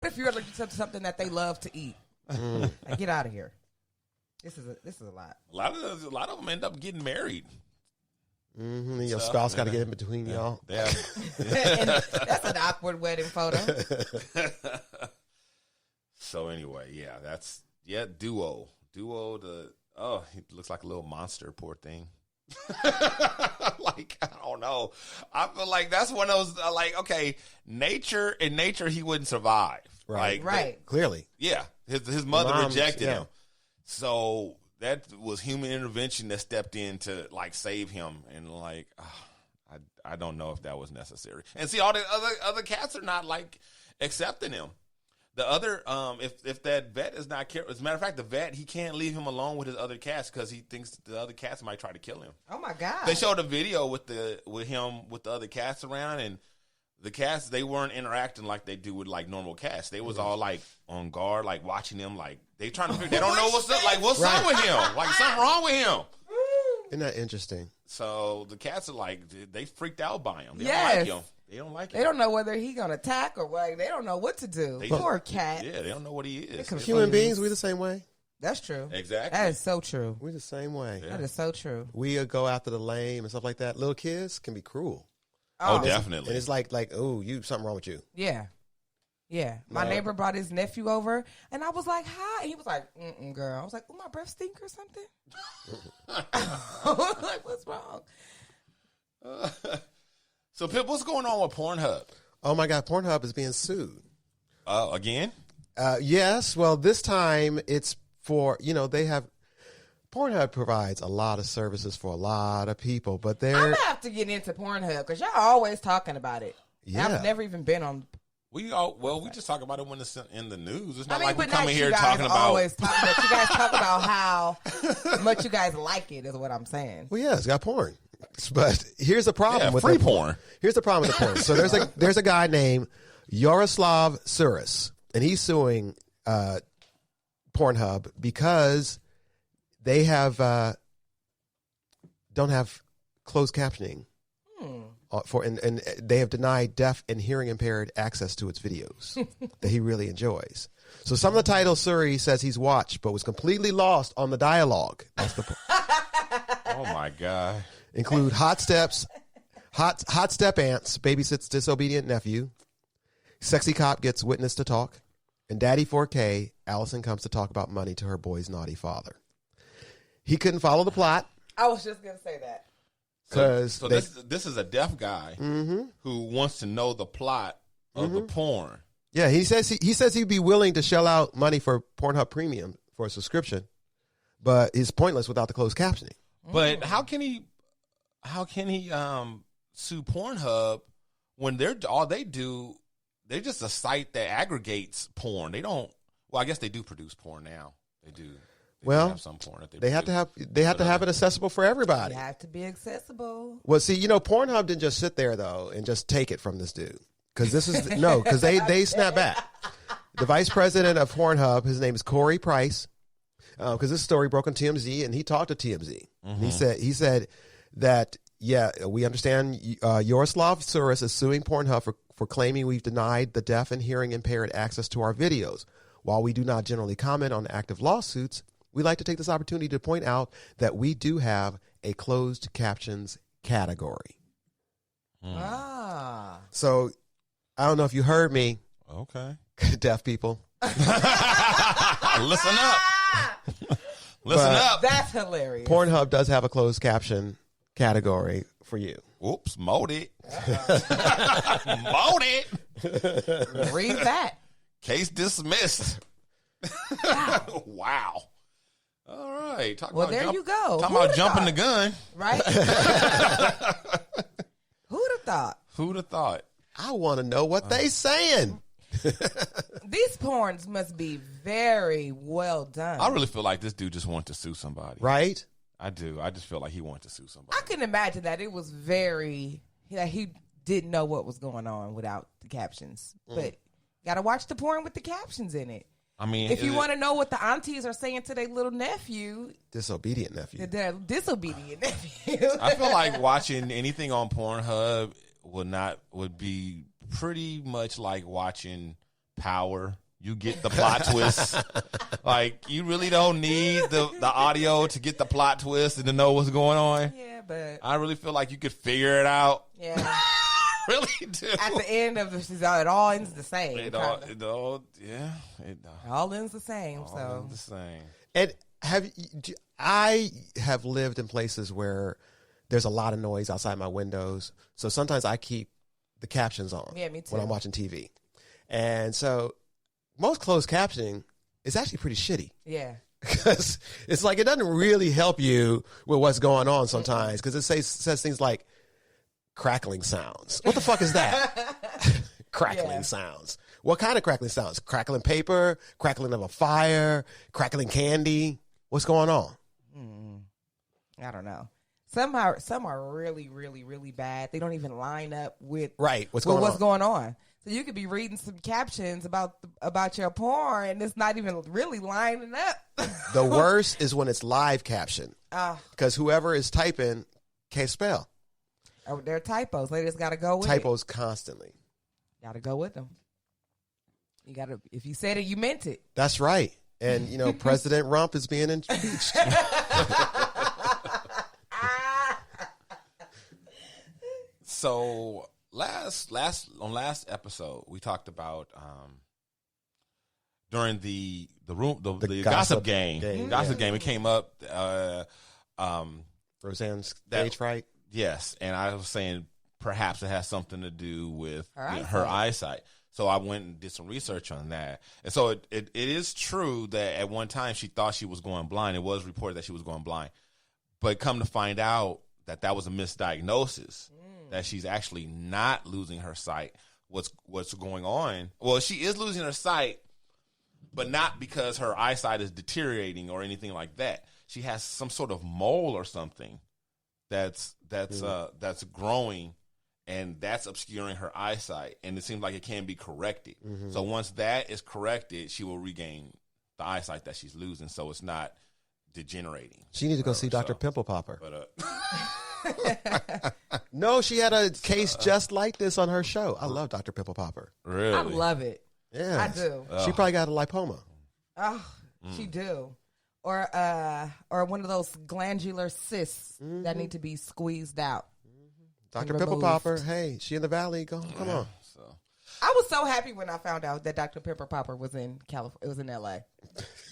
if you're allergic to something that they love to eat? Like, get out of here. This is a lot. A lot of them end up getting married. Mm-hmm. Your spouse got to get in between y'all. Yeah. And that's an awkward wedding photo. So anyway, Duo. He looks like a little monster, poor thing. Like, I don't know. I feel like that's one of those, okay, in nature, he wouldn't survive. Right. Right. Clearly. Yeah. His mother rejected him. So that was human intervention that stepped in to, save him. And, I don't know if that was necessary. And see, all the other cats are not, accepting him. The other, if that vet is not careful, as a matter of fact, the vet, he can't leave him alone with his other cats because he thinks the other cats might try to kill him. Oh my God! They showed a video with him with the other cats around, and the cats, they weren't interacting like they do with normal cats. They was all on guard, watching him, they trying to figure. They don't know what's up, what's up with him, something wrong with him. Isn't that interesting? So the cats are they freaked out by him. They yes. don't like him. They don't like him. They don't know whether he's going to attack or what. They don't know what to do. Poor cat. Yeah, they don't know what he is. Human beings, we're the same way. That's true. Exactly. That is so true. We're the same way. Yeah. That is so true. We go after the lame and stuff like that. Little kids can be cruel. Oh, definitely. And it's oh, something wrong with you. Yeah. Yeah. My neighbor brought his nephew over, and I was like, hi. And he was like, girl. I was like, oh, my breath stink or something? Like, what's wrong? So, Pip, what's going on with Pornhub? Oh, my God. Pornhub is being sued. Again? Yes. Well, this time it's for, they have, Pornhub provides a lot of services for a lot of people, but they're. I'm going to have to get into Pornhub because y'all always talking about it. Yeah. I've never even been on. We just talk about it when it's in the news. It's not we coming here talking about. But you guys talk about how much you guys like it is what I'm saying. Well, yeah, it's got porn. But here's the problem with free porn. Here's the problem with the porn. So there's a guy named Yaroslav Suris, and he's suing Pornhub because they don't have closed captioning and they have denied deaf and hearing impaired access to its videos that he really enjoys. So some of the titles Suri says he's watched but was completely lost on the dialogue. That's the Oh my God. Include hot step ants babysits disobedient nephew, sexy cop gets witness to talk, and Daddy 4K Allison comes to talk about money to her boy's naughty father. He couldn't follow the plot. I was just gonna say that. So this is a deaf guy who wants to know the plot of the porn. Yeah, he says he'd be willing to shell out money for Pornhub Premium for a subscription, but it's pointless without the closed captioning. But how can he sue Pornhub when they're just a site that aggregates porn? They don't. Well, I guess they do produce porn now. They do. They have some porn that they have to have it accessible for everybody. It has to be accessible. Well, see, Pornhub didn't just sit there though and just take it from this dude because because they snap back. The vice president of Pornhub, his name is Corey Price, because this story broke on TMZ, and he talked to TMZ. Mm-hmm. He said that we understand Yaroslav Suris is suing Pornhub for claiming we've denied the deaf and hearing impaired access to our videos. While we do not generally comment on active lawsuits, we'd like to take this opportunity to point out that we do have a closed captions category. So I don't know if you heard me. Okay. Deaf people. Listen up. Listen up. That's hilarious. Pornhub does have a closed caption category for you. Oops, mowed it. Mowed it. Read that. Case dismissed. Wow. All right. You go. Talking about jumping the gun. Right? Who'd have thought? Who'd have thought? I want to know what they saying. These porns must be very well done. I really feel like this dude just wanted to sue somebody. Right? I do. I just feel like he wanted to sue somebody. I can imagine that it was he didn't know what was going on without the captions. But got to watch the porn with the captions in it. I mean, if you want to know what the aunties are saying to their little nephew. Disobedient nephew. Their disobedient nephew. I feel like watching anything on Pornhub would be pretty much like watching power. You get the plot twist. Like, you really don't need the audio to get the plot twist and to know what's going on. Yeah, but I really feel like you could figure it out. Yeah. Really do. At the end of the season, it all ends the same. It all ends the same. So the same. And I have lived in places where there's a lot of noise outside my windows. So sometimes I keep the captions on me too. when I'm watching TV. And so most closed captioning is actually pretty shitty. Yeah. Because it's like it doesn't really help you with what's going on sometimes because it says things like crackling sounds. What the fuck is that? Crackling sounds. What kind of crackling sounds? Crackling paper? Crackling of a fire? Crackling candy? What's going on? I don't know. Some are really, really, really bad. They don't even line up with what's going on. So you could be reading some captions about your porn, and it's not even really lining up. The worst is when it's live caption, because whoever is typing can't spell. Oh, they're typos. They just got to go with typos constantly. Got to go with them. You got to. If you said it, you meant it. That's right. And President Rump is being impeached. So last episode we talked about during the gossip game. Gossip game. It came up. Roseanne's stage fright. Yes, and I was saying perhaps it has something to do with her eyesight. So I went and did some research on that. And so it is true that at one time she thought she was going blind. It was reported that she was going blind. But come to find out that was a misdiagnosis, that she's actually not losing her sight. What's going on? Well, she is losing her sight, but not because her eyesight is deteriorating or anything like that. She has some sort of mole or something that's growing, and that's obscuring her eyesight, and it seems like it can be corrected. Mm-hmm. So once that is corrected, she will regain the eyesight that she's losing, so it's not degenerating. She needs to go see Dr. Pimple Popper. But, no, she had a case just like this on her show. I love Dr. Pimple Popper. Really? I love it. Yeah, I do. She probably got a lipoma. Oh, she do. Or one of those glandular cysts that need to be squeezed out. Dr. Pimple Popper, hey, she in the valley. Come on. So I was so happy when I found out that Dr. Pimple Popper was in California. It was in LA.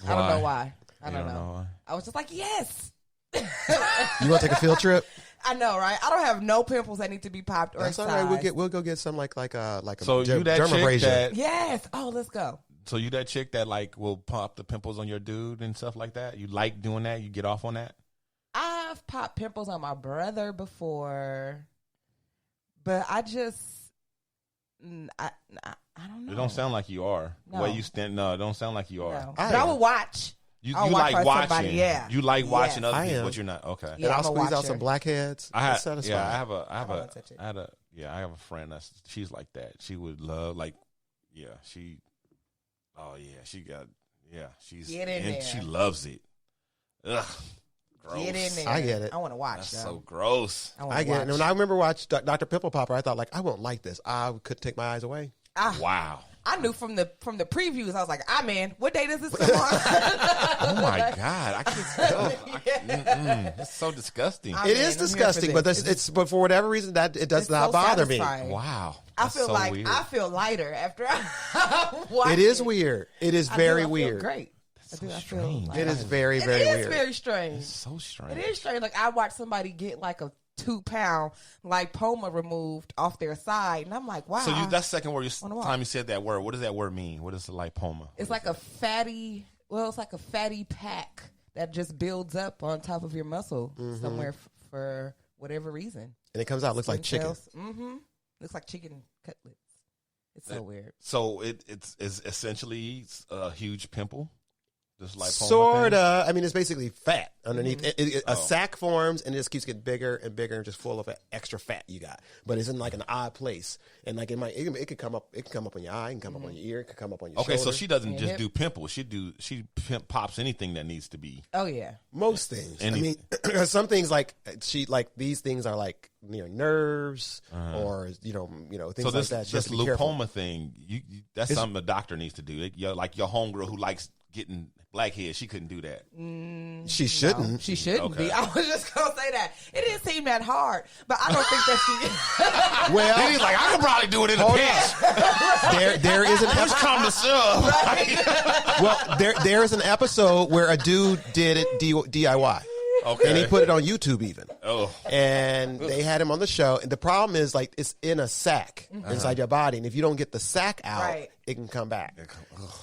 I don't know why. I don't know why. I was just like, yes. You want to take a field trip? I know, right? I don't have no pimples that need to be popped or That's all right. We'll go get some like a so you that dermabrasion. Chick that, yes. Oh, let's go. So you that chick that like will pop the pimples on your dude and stuff like that? You like doing that? You get off on that? I've popped pimples on my brother before, but I just I don't know. It don't sound like you are. No. The way you stand, no, it don't sound like you are. No. But I would watch. You like watching. Somebody, yeah. You like watching other I people, am. but you're not okay. Yeah, and I'll squeeze out some blackheads. I have a friend that's she's like that. She would love she's get in there. She loves it. Ugh. Gross. Get in there. I get it. I want to watch. That's so gross. I get it. And when I remember watching Dr. Pimple Popper, I thought like I won't like this. I couldn't take my eyes away. Wow. I knew from the previews. I was like, man, what day does this come on? Oh my God! I can't. It's so disgusting. It is disgusting, but but for whatever reason that it does not bother me. Wow. I feel like weird. I feel lighter after I watch it. Is weird. It is very weird. Great. So strange. It is very, very weird. It is very strange. It's so strange. It is strange. Like I watched somebody get like a 2-pound lipoma removed off their side, and I'm like, wow. So that's the second word time you said that word. What does that word mean? What is the lipoma? It's like a fatty. Well, it's like a fatty pack that just builds up on top of your muscle somewhere for whatever reason. And it comes out looks like chicken. Mm-hmm. Looks like chicken cutlets. It's so weird. So it's essentially a huge pimple. This lipoma Sorta. I mean, it's basically fat underneath. Mm-hmm. A sac forms, and it just keeps getting bigger and bigger, and just full of extra fat you got. But it's in like an odd place, and like it could come up. It could come up on your eye, it can come up on your ear, it could come up on your shoulder. so she doesn't just do pimples. She pops anything that needs to be. Oh yeah, most things. I mean, some things like these things are like near nerves or things so like that. This lipoma thing, that's something a doctor needs to do. Like your homegirl who likes getting blackheads, she couldn't do that. She shouldn't. No, she shouldn't be. I was just gonna say that. It didn't seem that hard, but I don't think that she. Well, then he's like, I could probably do it in a pinch. There is an Push come to shove. Well, there is an episode where a dude did it DIY. Okay. And he put it on YouTube even. Oh. And they had him on the show. And the problem is, like, it's in a sac inside your body. And if you don't get the sac out, it can come back.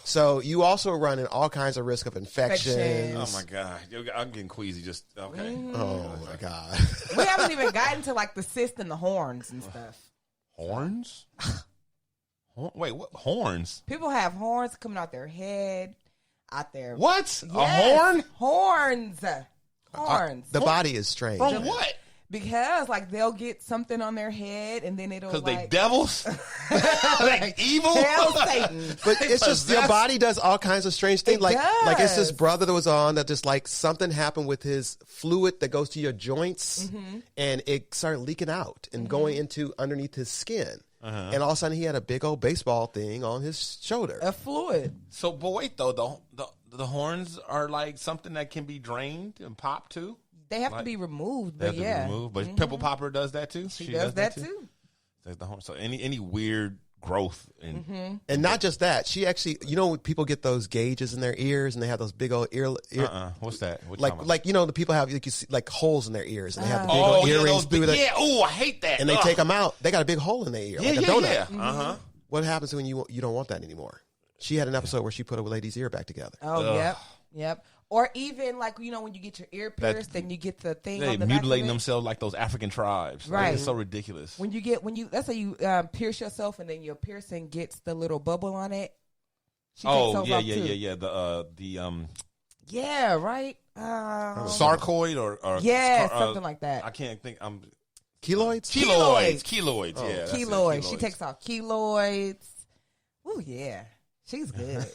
So you also run in all kinds of risk of infections. Oh, my God. I'm getting queasy just, okay. Oh, my God. We haven't even gotten to, like, the cyst and the horns and stuff. Horns? Wait, what? Horns? People have horns coming out their head, out there. What? Yes. A horn? Horns. Horns. The body is strange. From what? Because, like, they'll get something on their head, and then it'll, because like... they devils? Like evil? Hell, Satan. But it's just your body does all kinds of strange things. Like it's this brother that was on that just like something happened with his fluid that goes to your joints, and it started leaking out and going into underneath his skin. And all of a sudden, he had a big old baseball thing on his shoulder. A fluid. So, but wait, though, the horns are like something that can be drained and popped too? They have to be removed, They but have to be removed. But Pimple Popper does that too? She does that too. That's the horn. So any weird growth. And not just that. She actually, when people get those gauges in their ears and they have those big old ear What's that? What like the people have you see like holes in their ears and they have the big old earrings through that. Yeah, oh, I hate that. And they take them out. They got a big hole in their ear, like a donut. Yeah. What happens when you don't want that anymore? She had an episode where she put a lady's ear back together. Oh, yep. Or even like, when you get your ear pierced, then you get the thing They on the mutilating back of it. themselves like those African tribes. Right. Like, it's so ridiculous. That's how you pierce yourself, and then your piercing gets the little bubble on it. Yeah, right. Sarcoid or something like that. I can't think. Keloids? Keloids. Oh. Yeah, Keloids. She takes off keloids. Oh yeah. She's good.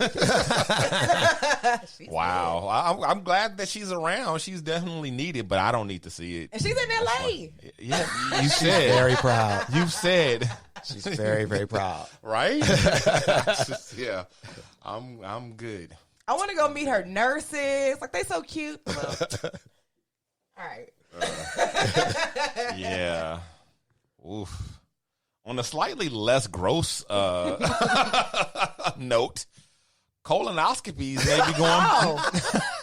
Wow. I'm glad that she's around. She's definitely needed, but I don't need to see it. And she's in L.A. Yeah, you said. Very proud. You said. She's very, very proud. Right? Yeah. I'm good. I want to go meet her nurses. Like, they so cute. Well, all right. Yeah. Oof. On a slightly less gross note, colonoscopies may be going.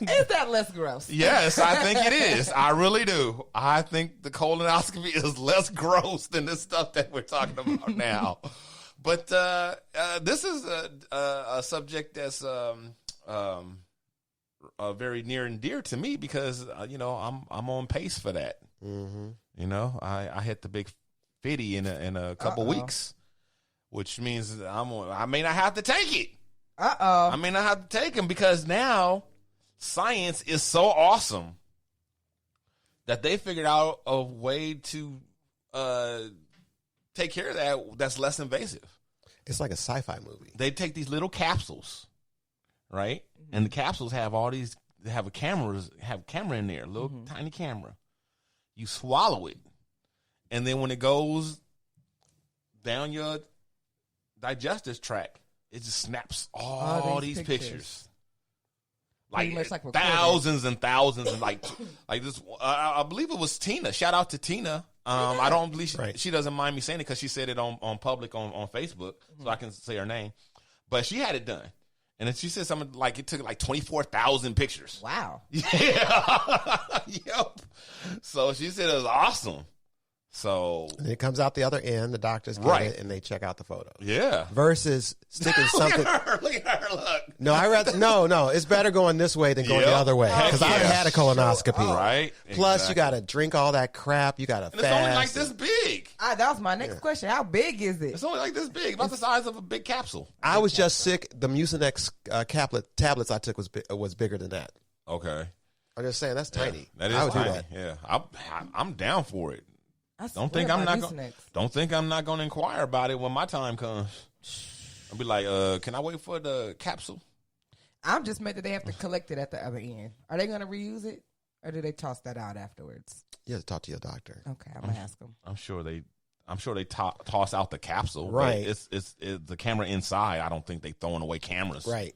Is that less gross? Yes, I think it is. I really do. I think the colonoscopy is less gross than the stuff that we're talking about now. But this is a subject that's very near and dear to me because I'm on pace for that. I hit the big 50 in a couple weeks, which means I may not have to take it. I may not have to take them because now science is so awesome that they figured out a way to take care of that that's less invasive. It's like a sci-fi movie. They take these little capsules, right? And the capsules have they have a camera in there, a little tiny camera. You swallow it. And then when it goes down your digestive tract, it just snaps all these pictures. Like thousands and thousands and like this. I believe it was Tina. Shout out to Tina. I don't believe she doesn't mind me saying it because she said it on public on Facebook, so I can say her name. But she had it done. And then she said something like it took like 24,000 pictures. Wow. Yeah. Yep. So she said it was awesome. So and it comes out the other end. The doctors get it and they check out the photos. Yeah. Versus sticking something. Look at her. Look. No, I rather no. It's better going this way than going the other way because I've had a colonoscopy. Right. Plus, you got to drink all that crap. You got to fast. It's only like this big. That was my next question. How big is it? It's only like this big, about the size of a big capsule. I was just sick. The Mucinex tablets I took was bigger than that. Okay. I'm just saying that's tiny. That is I would tiny. do that. Yeah, I'm down for it. Don't think I'm not going to inquire about it when my time comes. I'll be like, can I wait for the capsule? I'm just mad that they have to collect it at the other end. Are they going to reuse it, or do they toss that out afterwards? You have to talk to your doctor. Okay, I'm gonna ask them. I'm sure they toss out the capsule. Right. It's the camera inside. I don't think they throwing away cameras. Right.